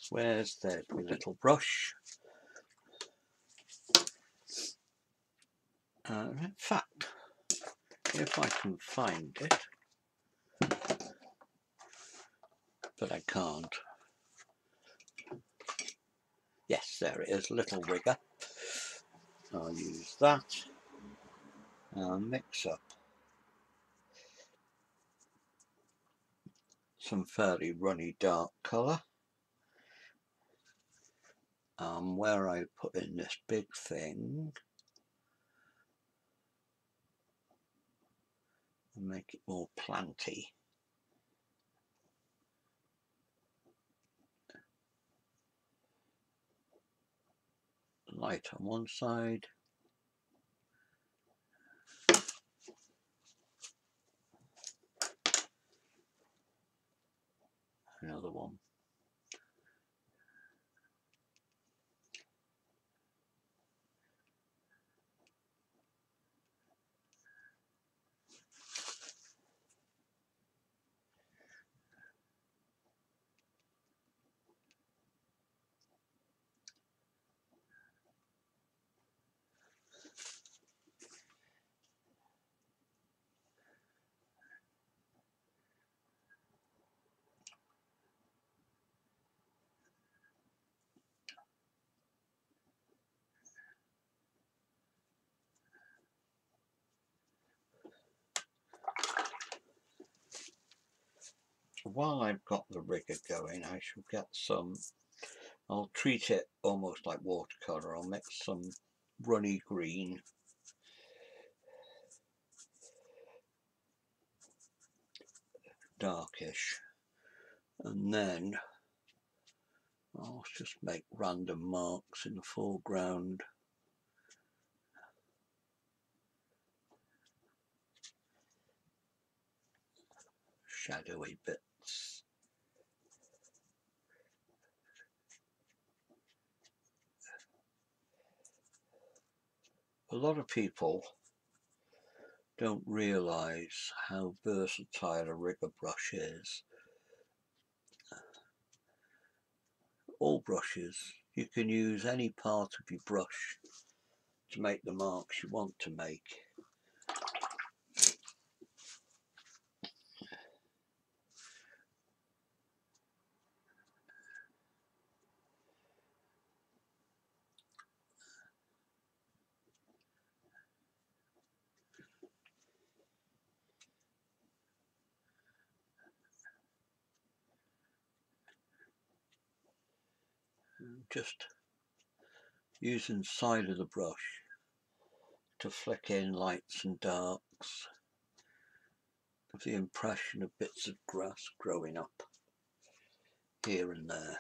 Where's the little brush? In fact, if I can find it, but I can't. Yes, there it is, little rigger. I'll use that. I'll mix up some fairly runny dark colour. Where I put in this big thing, and make it more planty. Light on one side, another one. While I've got the rigger going, I shall get some, I'll treat it almost like watercolour. I'll mix some runny green, darkish, and then I'll just make random marks in the foreground. Shadowy bits. A lot of people don't realise how versatile a rigger brush is. All brushes, you can use any part of your brush to make the marks you want to make. just using the side of the brush to flick in lights and darks, with the impression of bits of grass growing up here and there.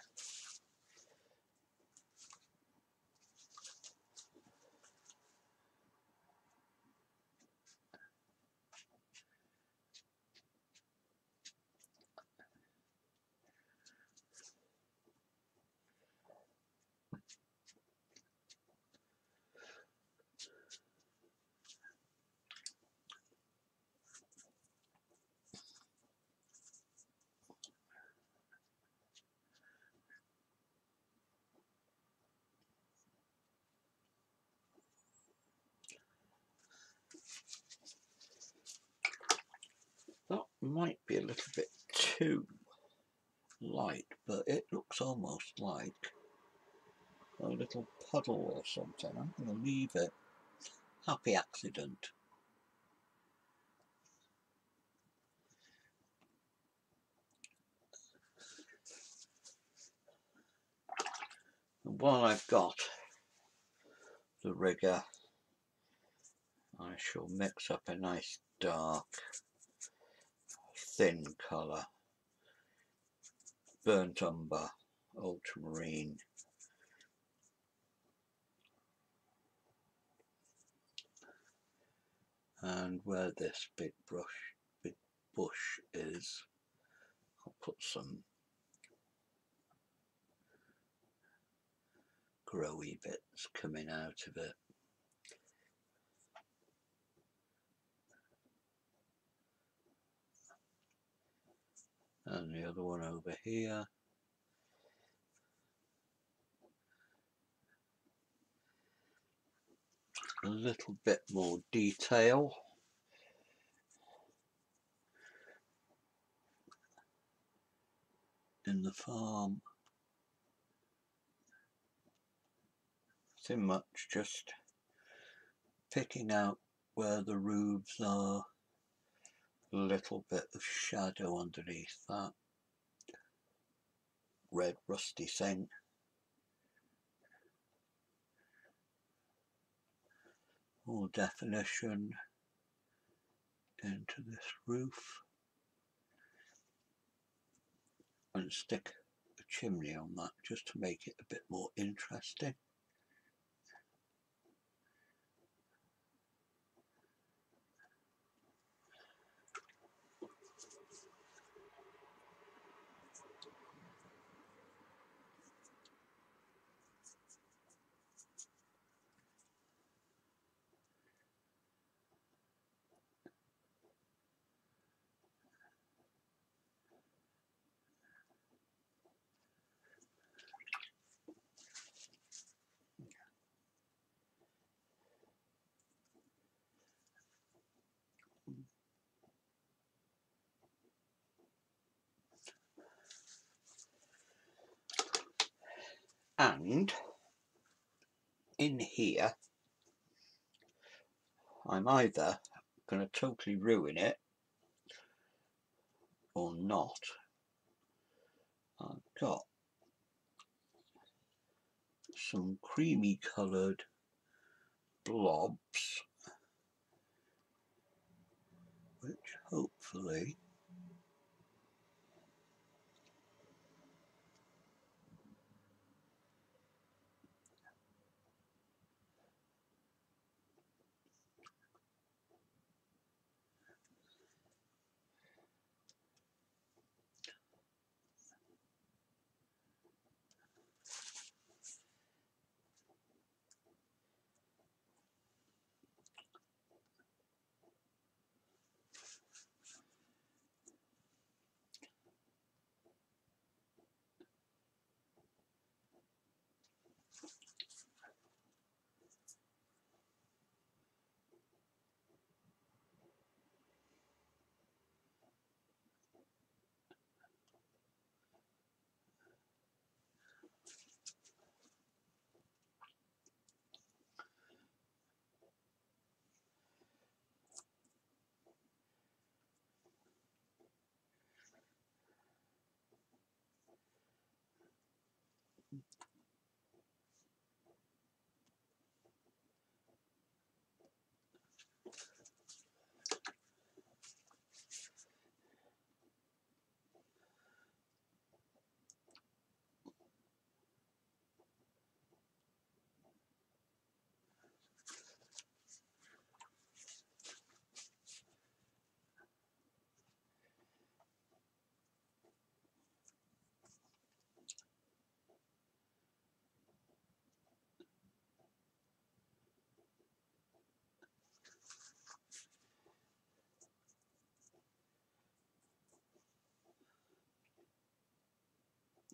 That might be a little bit too light, but it looks almost like a little puddle or something. I'm going to leave it. Happy accident. And while I've got the rigger, I shall mix up a nice dark, thin colour, burnt umber, ultramarine, and where this big bush is, I'll put some growy bits coming out of it. And the other one over here. A little bit more detail. In the farm. Nothing much, just picking out where the roofs are. A little bit of shadow underneath that red rusty thing. More definition into this roof, and stick a chimney on that just to make it a bit more interesting. And in here, I'm either going to totally ruin it or not. I've got some creamy coloured blobs, which hopefully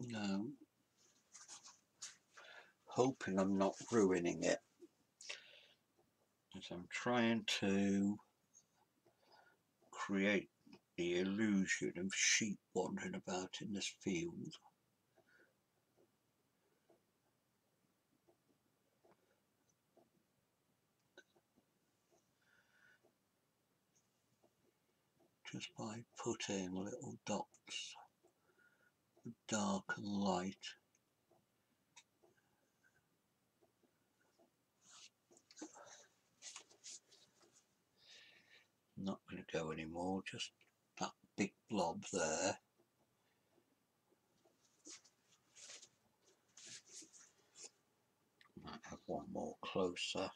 Now, hoping I'm not ruining it, as I'm trying to create the illusion of sheep wandering about in this field. Just by putting little dots of dark and light. Not going to go anymore, just that big blob there. Might have one more closer.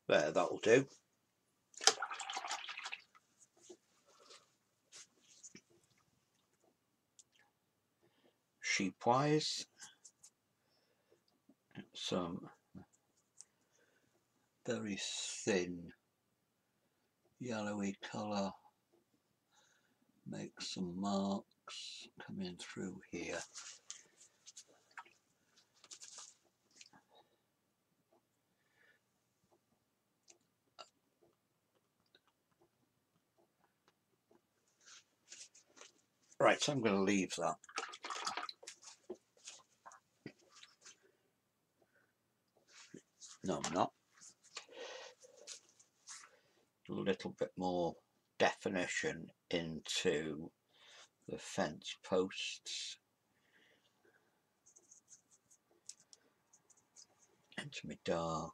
There, that'll do. Sheepwise, some very thin yellowy colour, make some marks coming through here. Right, so I'm going to leave that. No, I'm not. A little bit more definition into the fence posts, into my dark.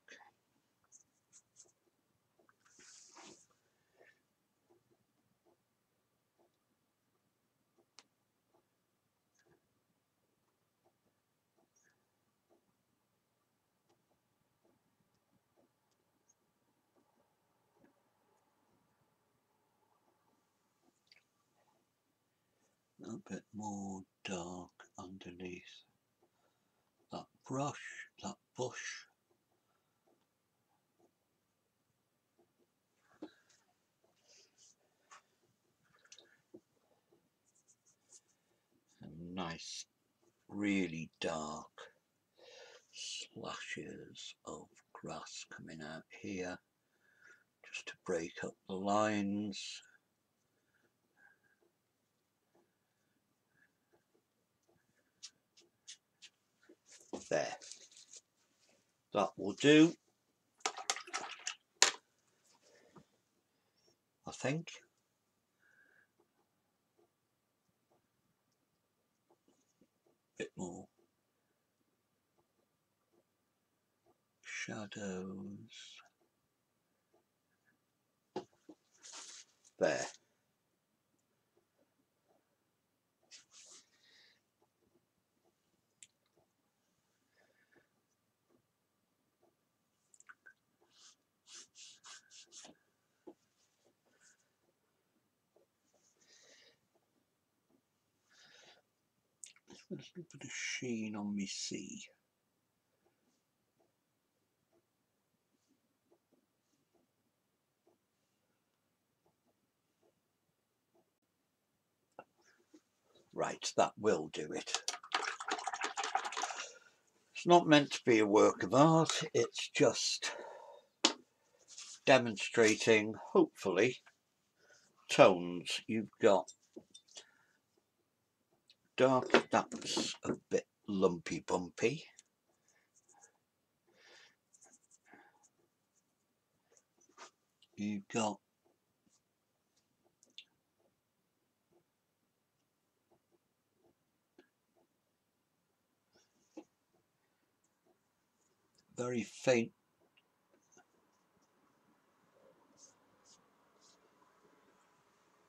A bit more dark underneath that brush, that bush. And nice, really dark slashes of grass coming out here, just to break up the lines. There, that will do, I think. Bit more shadows. There. There's a little bit of sheen on me sea. Right, that will do it. It's not meant to be a work of art, it's just demonstrating, hopefully, tones. You've got dark, that's a bit lumpy bumpy. You've got very faint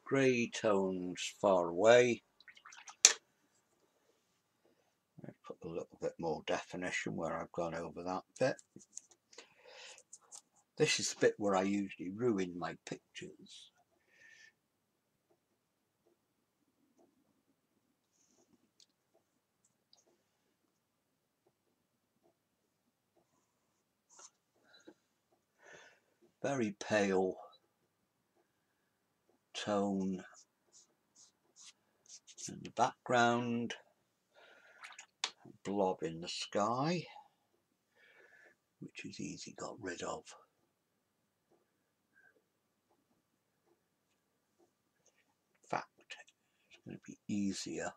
grey tones far away, little bit more definition where I've gone over that bit. This is the bit where I usually ruin my pictures. Very pale tone in the background, blob in the sky, which is easy got rid of. In fact, it's going to be easier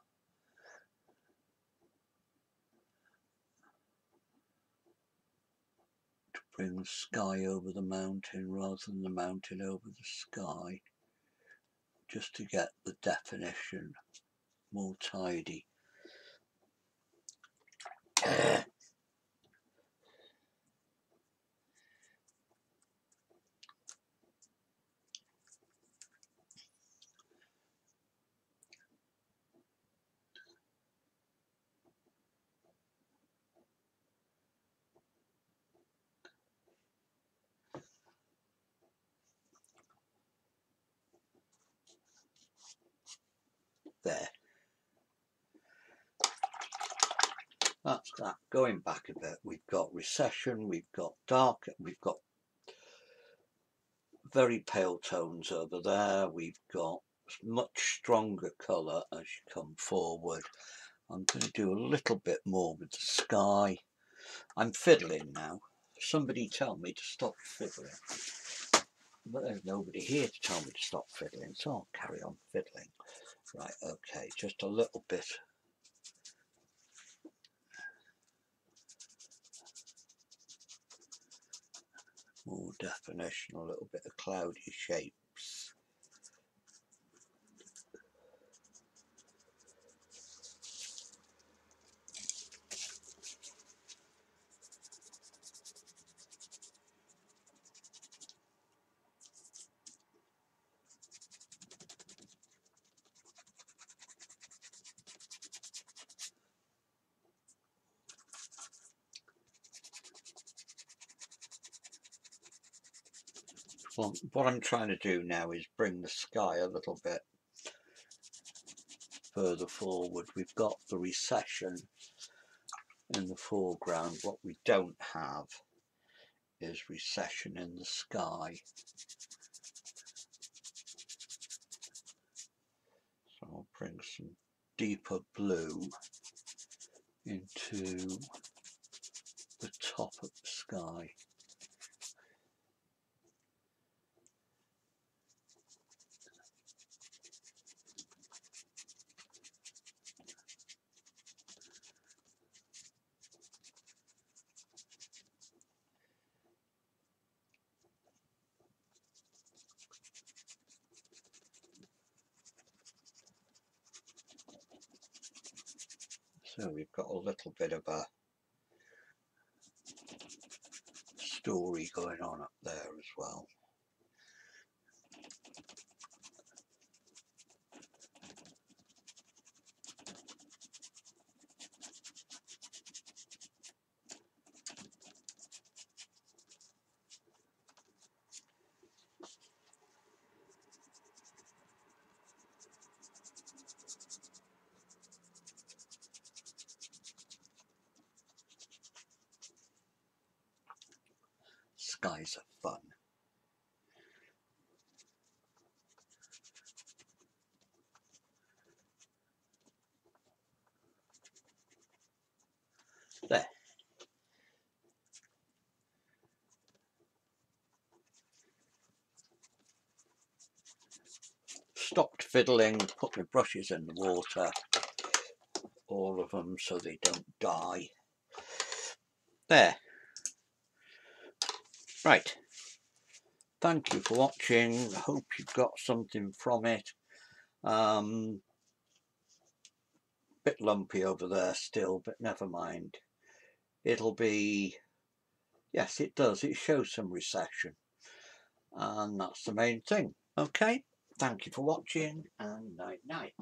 to bring the sky over the mountain rather than the mountain over the sky, just to get the definition more tidy. There. That's that. Going back a bit, we've got recession, we've got dark, we've got very pale tones over there, we've got much stronger colour as you come forward. I'm going to do a little bit more with the sky. I'm fiddling now. Somebody tell me to stop fiddling. But there's nobody here to tell me to stop fiddling, so I'll carry on fiddling. Right, okay, just a little bit. More definition, a little bit of cloudy shapes. Well, what I'm trying to do now is bring the sky a little bit further forward. We've got the recession in the foreground. What we don't have is recession in the sky. So I'll bring some deeper blue into the top of the sky. So we've got a little bit of a story going on up there as well. Skies are fun. There. Stopped fiddling, put my brushes in the water, all of them, so they don't die. There. Right. Thank you for watching. Hope you got something from it. Bit lumpy over there still, but never mind. It'll be, yes, it does. It shows some recession, and that's the main thing. Okay, thank you for watching, and night night.